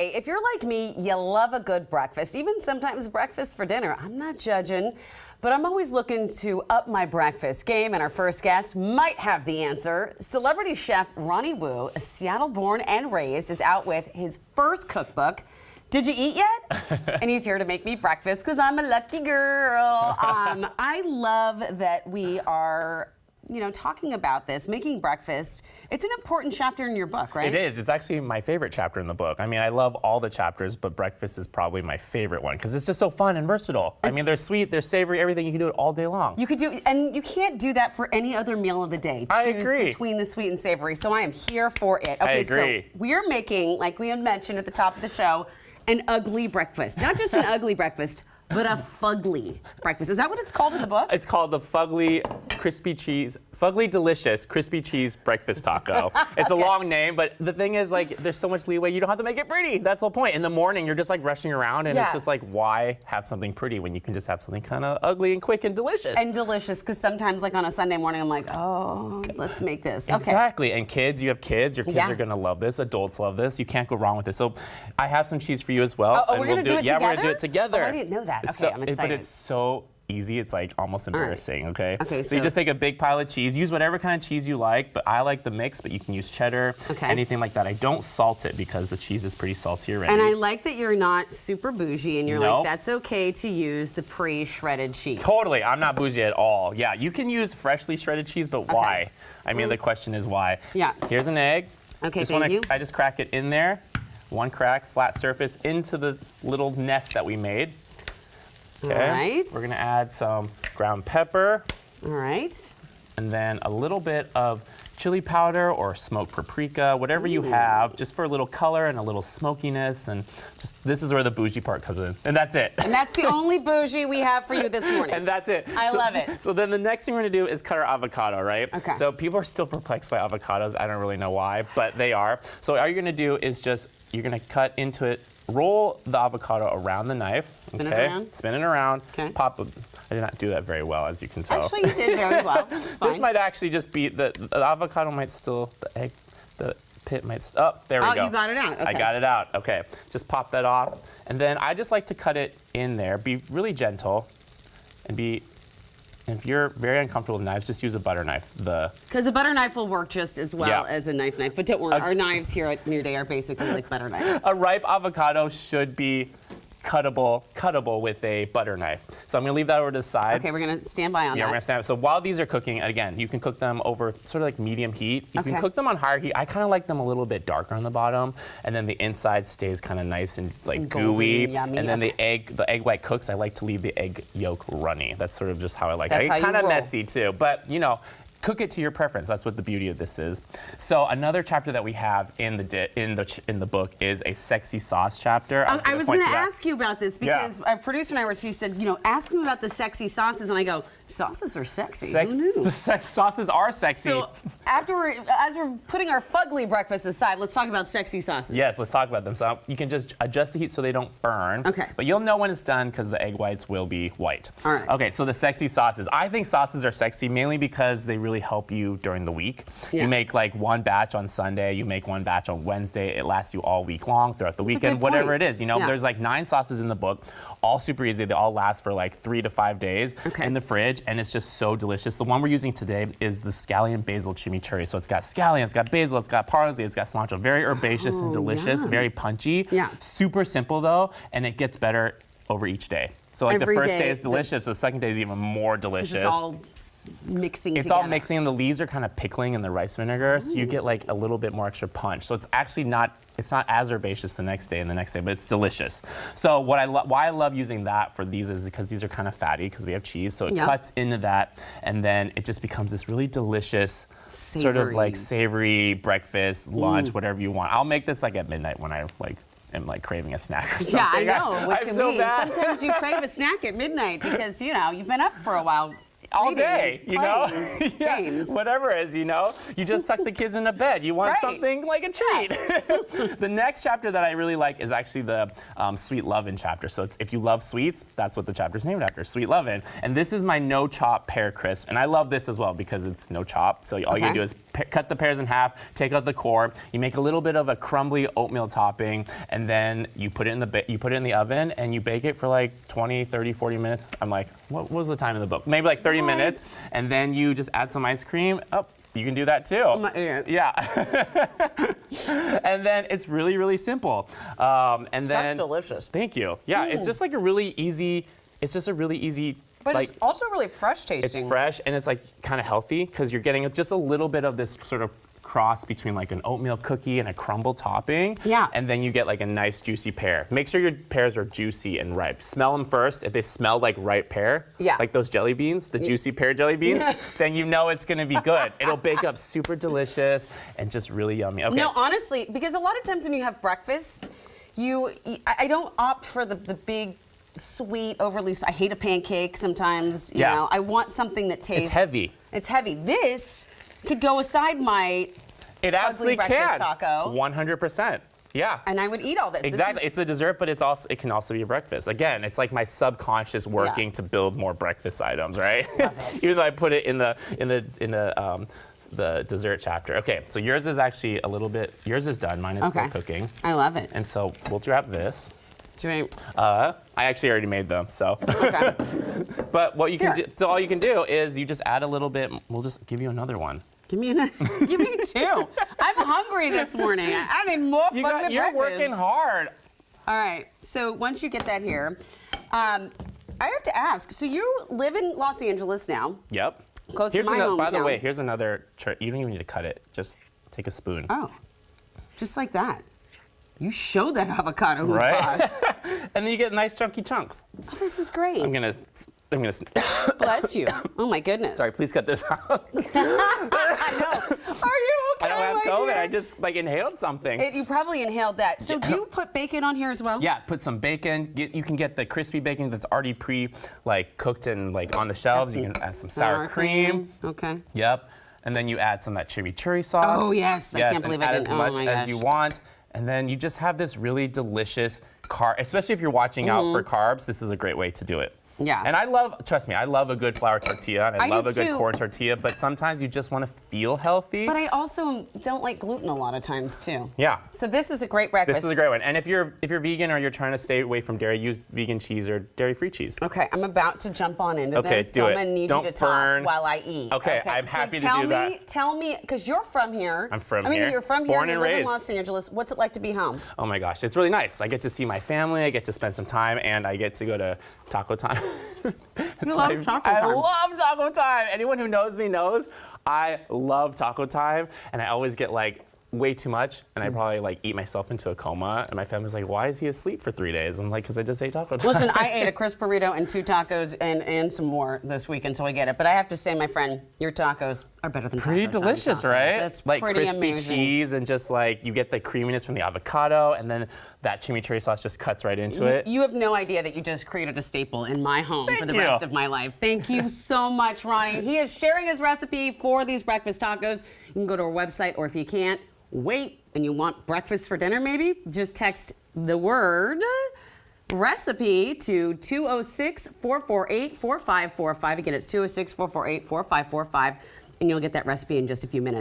Hey, if you're like me, you love a good breakfast, even sometimes breakfast for dinner. I'm not judging, but I'm always looking to up my breakfast game, and our first guest might have the answer. Celebrity chef Ronnie Woo, a Seattle-born and raised, is out with his first cookbook. Did you eat yet? And he's here to make me breakfast because I'm a lucky girl. I love that we are talking about this, making breakfast. It's an important chapter in your book, right? It is. It's actually my favorite chapter in the book. I mean, I love all the chapters, but breakfast is probably my favorite one because it's just so fun and versatile. I mean, they're sweet, they're savory, everything. You can do it all day long. You could do, and you can't do that for any other meal of the day. I agree. Choose between the sweet and savory, so I am here for it. Okay, I agree. So we're making, like we had mentioned at the top of the show, an ugly breakfast. Not just an ugly breakfast, but a fugly breakfast. Is that what it's called in the book? It's called the Fugly Delicious Crispy Cheese Breakfast Taco. It's a long name, but the thing is, like, there's so much leeway. You don't have to make it pretty. That's the whole point. In the morning, you're just like rushing around, and it's just like, why have something pretty when you can just have something kind of ugly and quick and delicious? And delicious, because sometimes, like on a Sunday morning, I'm like, oh, let's make this. Okay. Exactly. And kids, you have kids. Your kids are gonna love this. Adults love this. You can't go wrong with this. So I have some cheese for you as well. Oh, we're gonna do it together? Yeah, we're gonna do it together. Oh, I didn't know that. Okay, So, I'm excited. but it's so easy, it's like almost embarrassing, okay? Okay, so you just take a big pile of cheese, use whatever kind of cheese you like, but I like the mix, but you can use cheddar, anything like that. I don't salt it because the cheese is pretty salty already. And I like that you're not super bougie and you're like, that's okay to use the pre-shredded cheese. Totally, I'm not bougie at all. Yeah, you can use freshly shredded cheese, but why? I mean, the question is why. Yeah. Here's an egg. Okay, thank you. I just crack it in there, one crack, flat surface, into the little nest that we made. Okay. All right. We're gonna add some ground pepper. All right. And then a little bit of chili powder or smoked paprika, whatever you have, just for a little color and a little smokiness. And just this is where the bougie part comes in. And that's it. And that's the only bougie we have for you this morning. And that's it. I love it. So then the next thing we're gonna do is cut our avocado, right? Okay. So people are still perplexed by avocados. I don't really know why, but they are. So all you're gonna do is you're gonna cut into it, roll the avocado around the knife. Spin it around. Spin it around. Okay. I did not do that very well, as you can tell. Actually, you did very well. It's fine. This might actually just be, the avocado might still, the pit might, oh, there we go. Oh, you got it out. Okay. I got it out. Okay. Just pop that off. And then I just like to cut it in there, be really gentle, and if you're very uncomfortable with knives, just use a butter knife. Because a butter knife will work just as well as a knife. But don't worry, our knives here at New Day are basically like butter knives. A ripe avocado should be cuttable with a butter knife. So I'm gonna leave that over to the side. Okay, we're gonna stand by on that. Yeah, we're gonna stand. So while these are cooking, again, you can cook them over sort of like medium heat. You can cook them on higher heat. I kind of like them a little bit darker on the bottom, and then the inside stays kind of nice and like gooey. And yummy. And then the egg white cooks. I like to leave the egg yolk runny. That's sort of just how I like That's it. how Kind you of roll. messy too, but cook it to your preference. That's what the beauty of this is. So another chapter that we have in the book is a sexy sauce chapter. I was going to ask you about this because our producer and I she said, ask him about the sexy sauces, and I go, sauces are sexy. Who knew? Sauces are sexy. So as we're putting our fugly breakfast aside, let's talk about sexy sauces. Yes, let's talk about them. So you can just adjust the heat so they don't burn. Okay. But you'll know when it's done because the egg whites will be white. All right. Okay, so the sexy sauces. I think sauces are sexy mainly because they really help you during the week. Yeah. You make like one batch on Sunday, you make one batch on Wednesday. It lasts you all week long, throughout the weekend, whatever it is. There's like 9 sauces in the book, all super easy. They all last for like 3 to 5 days in the fridge, and it's just so delicious. The one we're using today is the scallion basil chimichurri. So it's got scallion, it's got basil, it's got parsley, it's got cilantro. Very herbaceous and delicious, very punchy. Yeah. Super simple though, and it gets better over each day. So like Every the first day, day is delicious, the second day is even more delicious. It's all mixing together. It's all mixing, and the leaves are kind of pickling in the rice vinegar, so you get like a little bit more extra punch. So it's actually not as herbaceous the next day and the next day, but it's delicious. So why I love using that for these is because these are kind of fatty because we have cheese, so it cuts into that, and then it just becomes this really delicious, sort of like savory breakfast, lunch, whatever you want. I'll make this like at midnight when I am like craving a snack or something. Yeah, I know what you mean. Bad. Sometimes you crave a snack at midnight because you've been up for a while. All day, games. Whatever it is, you just tuck the kids into bed. You want something like a treat. The next chapter that I really like is actually the Sweet Lovin' chapter. So if you love sweets, that's what the chapter's named after, Sweet Lovin'. And this is my no chop pear crisp, and I love this as well because it's no chop. So all you gotta do is cut the pears in half, take out the core. You make a little bit of a crumbly oatmeal topping, and then you put it in the oven, and you bake it for like 20, 30, 40 minutes. I'm like, what was the time in the book? Maybe like 30 minutes, and then you just add some ice cream. Oh, you can do that too. Yeah. And then it's really, really simple. And then That's delicious. Thank you. Yeah, it's just like a really easy. It's just a really easy. But like, it's also really fresh tasting. it's fresh and it's like kind of healthy because you're getting just a little bit of this sort of cross between like an oatmeal cookie and a crumble topping. Yeah. And then you get like a nice juicy pear. Make sure your pears are juicy and ripe. Smell them first. If they smell like ripe pear, like those jelly beans, the juicy pear jelly beans, then you know it's gonna be good. It'll bake up super delicious and just really yummy. Okay. No, honestly, because a lot of times when you have breakfast, I don't opt for the big, sweet, overly. I hate a pancake sometimes. You know, I want something that tastes. It's heavy. It's heavy. This could go aside my. It absolutely breakfast can. taco. 100%. Yeah. And I would eat all this. Exactly. It's a dessert, but it can also be a breakfast. Again, it's like my subconscious working to build more breakfast items, right? Love it. Even though I put it in the dessert chapter. Okay, so yours is actually a little bit. Yours is done. Mine is still cooking. I love it. And so we'll grab this. Drink. I actually already made them, so. Okay. But what you can do, so all you can do is you just add a little bit. We'll just give you another one. Give me two. I'm hungry this morning. I need more Fugly breakfast. You're working hard. All right. So once you get that here, I have to ask. So you live in Los Angeles now. Yep. Close to my hometown. By the way, here's another trick. You don't even need to cut it. Just take a spoon. Oh, just like that. You showed that avocado who's Right? boss. And then you get nice chunky chunks. Oh, this is great. I'm gonna. Bless you. Oh my goodness. Sorry, please cut this out. I know. Are you okay? I don't have my COVID. dear? I just like inhaled something. You probably inhaled that. So do you put bacon on here as well? Yeah, put some bacon. You can get the crispy bacon that's already cooked and like on the shelves. You can add some sour cream. Okay. Yep. And then you add some of that chimichurri sauce. Oh yes, I can't believe I didn't. didn't. Add as much as you want. And then you just have this really delicious especially if you're watching out for carbs, this is a great way to do it. Yeah. And trust me, I love a good flour tortilla and I love a good corn tortilla, but sometimes you just want to feel healthy. But I also don't like gluten a lot of times too. Yeah. So this is a great breakfast. This is a great one. And if you're vegan or you're trying to stay away from dairy, use vegan cheese or dairy-free cheese. Okay, I'm about to jump on into this. Do so it. I'm gonna need Don't you to burn. talk while I eat. Okay, I'm happy to do that. Tell me, because you're from here. I'm from here. I mean, here. you're from here. Born and you live raised. in Los Angeles. What's it like to be home? Oh my gosh, it's really nice. I get to see my family, I get to spend some time, and I get to go to taco time. You love taco time. I love taco time. Anyone who knows me knows I love taco time, and I always get like way too much, and I probably like eat myself into a coma, and my family's like, why is he asleep for 3 days? I'm like, because I just ate taco time. Listen, I ate a crisp burrito and 2 tacos and some more this weekend, so I get it. But I have to say, my friend, your tacos are better than pretty taco delicious, time tacos. right? That's like pretty crispy amazing. cheese and just like you get the creaminess from the avocado, and then that chimichurri sauce just cuts right into it. You have no idea that you just created a staple in my home for the rest of my life. Thank you so much, Ronnie. He is sharing his recipe for these breakfast tacos. You can go to our website, or if you can't wait and you want breakfast for dinner maybe, just text the word recipe to 206-448-4545. Again, it's 206-448-4545, and you'll get that recipe in just a few minutes.